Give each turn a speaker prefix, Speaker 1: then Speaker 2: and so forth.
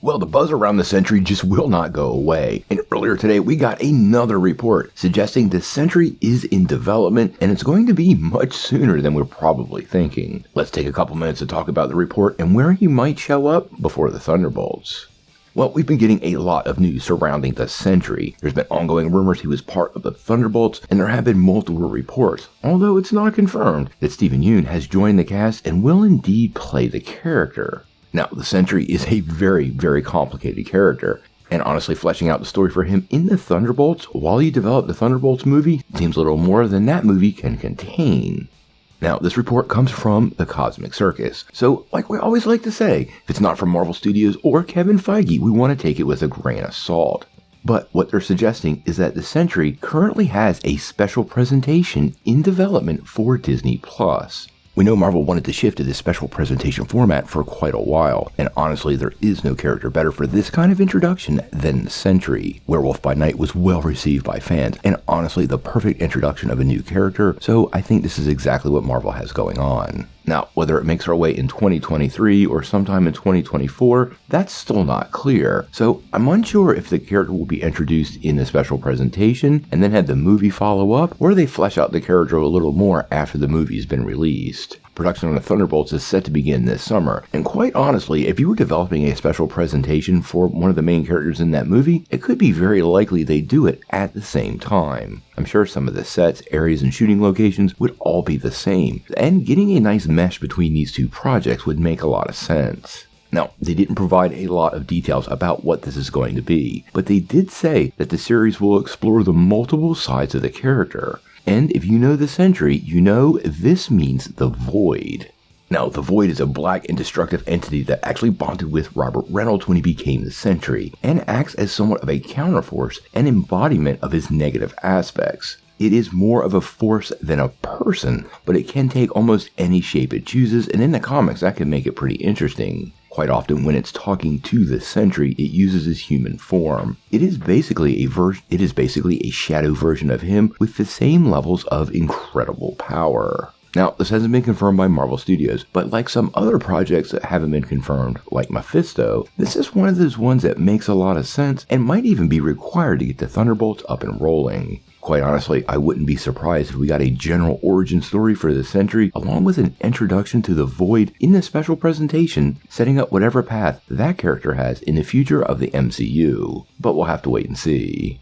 Speaker 1: Well, the buzz around the Sentry just will not go away, and earlier today we got another report suggesting the Sentry is in development and it's going to be much sooner than we're probably thinking. Let's take a couple minutes to talk about the report and where he might show up before the Thunderbolts. Well, we've been getting a lot of news surrounding the Sentry. There's been ongoing rumors he was part of the Thunderbolts, and there have been multiple reports, although it's not confirmed, that Steven Yeun has joined the cast and will indeed play the character. Now, the Sentry is a very, very complicated character, and honestly fleshing out the story for him in the Thunderbolts while you develop the Thunderbolts movie seems a little more than that movie can contain. Now, this report comes from the Cosmic Circus, so like we always like to say, if it's not from Marvel Studios or Kevin Feige, we want to take it with a grain of salt. But what they're suggesting is that the Sentry currently has a special presentation in development for Disney+. We know Marvel wanted to shift to this special presentation format for quite a while, and honestly there is no character better for this kind of introduction than the Sentry. Werewolf by Night was well received by fans, and honestly the perfect introduction of a new character, so I think this is exactly what Marvel has going on. Now, whether it makes our way in 2023 or sometime in 2024, that's still not clear, so I'm unsure if the character will be introduced in the special presentation and then have the movie follow up, or they flesh out the character a little more after the movie's been released. Production on the Thunderbolts is set to begin this summer, and quite honestly, if you were developing a special presentation for one of the main characters in that movie, it could be very likely they do it at the same time. I'm sure some of the sets, areas, and shooting locations would all be the same, and getting a nice mesh between these two projects would make a lot of sense. Now, they didn't provide a lot of details about what this is going to be, but they did say that the series will explore the multiple sides of the character. And if you know the Sentry, you know this means the Void. Now, the Void is a black and destructive entity that actually bonded with Robert Reynolds when he became the Sentry, and acts as somewhat of a counterforce and embodiment of his negative aspects. It is more of a force than a person, but it can take almost any shape it chooses, and in the comics that can make it pretty interesting. Quite often when it's talking to the Sentry, it uses his human form. It is basically a shadow version of him with the same levels of incredible power. Now, this hasn't been confirmed by Marvel Studios, but like some other projects that haven't been confirmed, like Mephisto, this is one of those ones that makes a lot of sense and might even be required to get the Thunderbolts up and rolling. Quite honestly, I wouldn't be surprised if we got a general origin story for the Sentry, along with an introduction to the Void in the special presentation, setting up whatever path that character has in the future of the MCU. But we'll have to wait and see.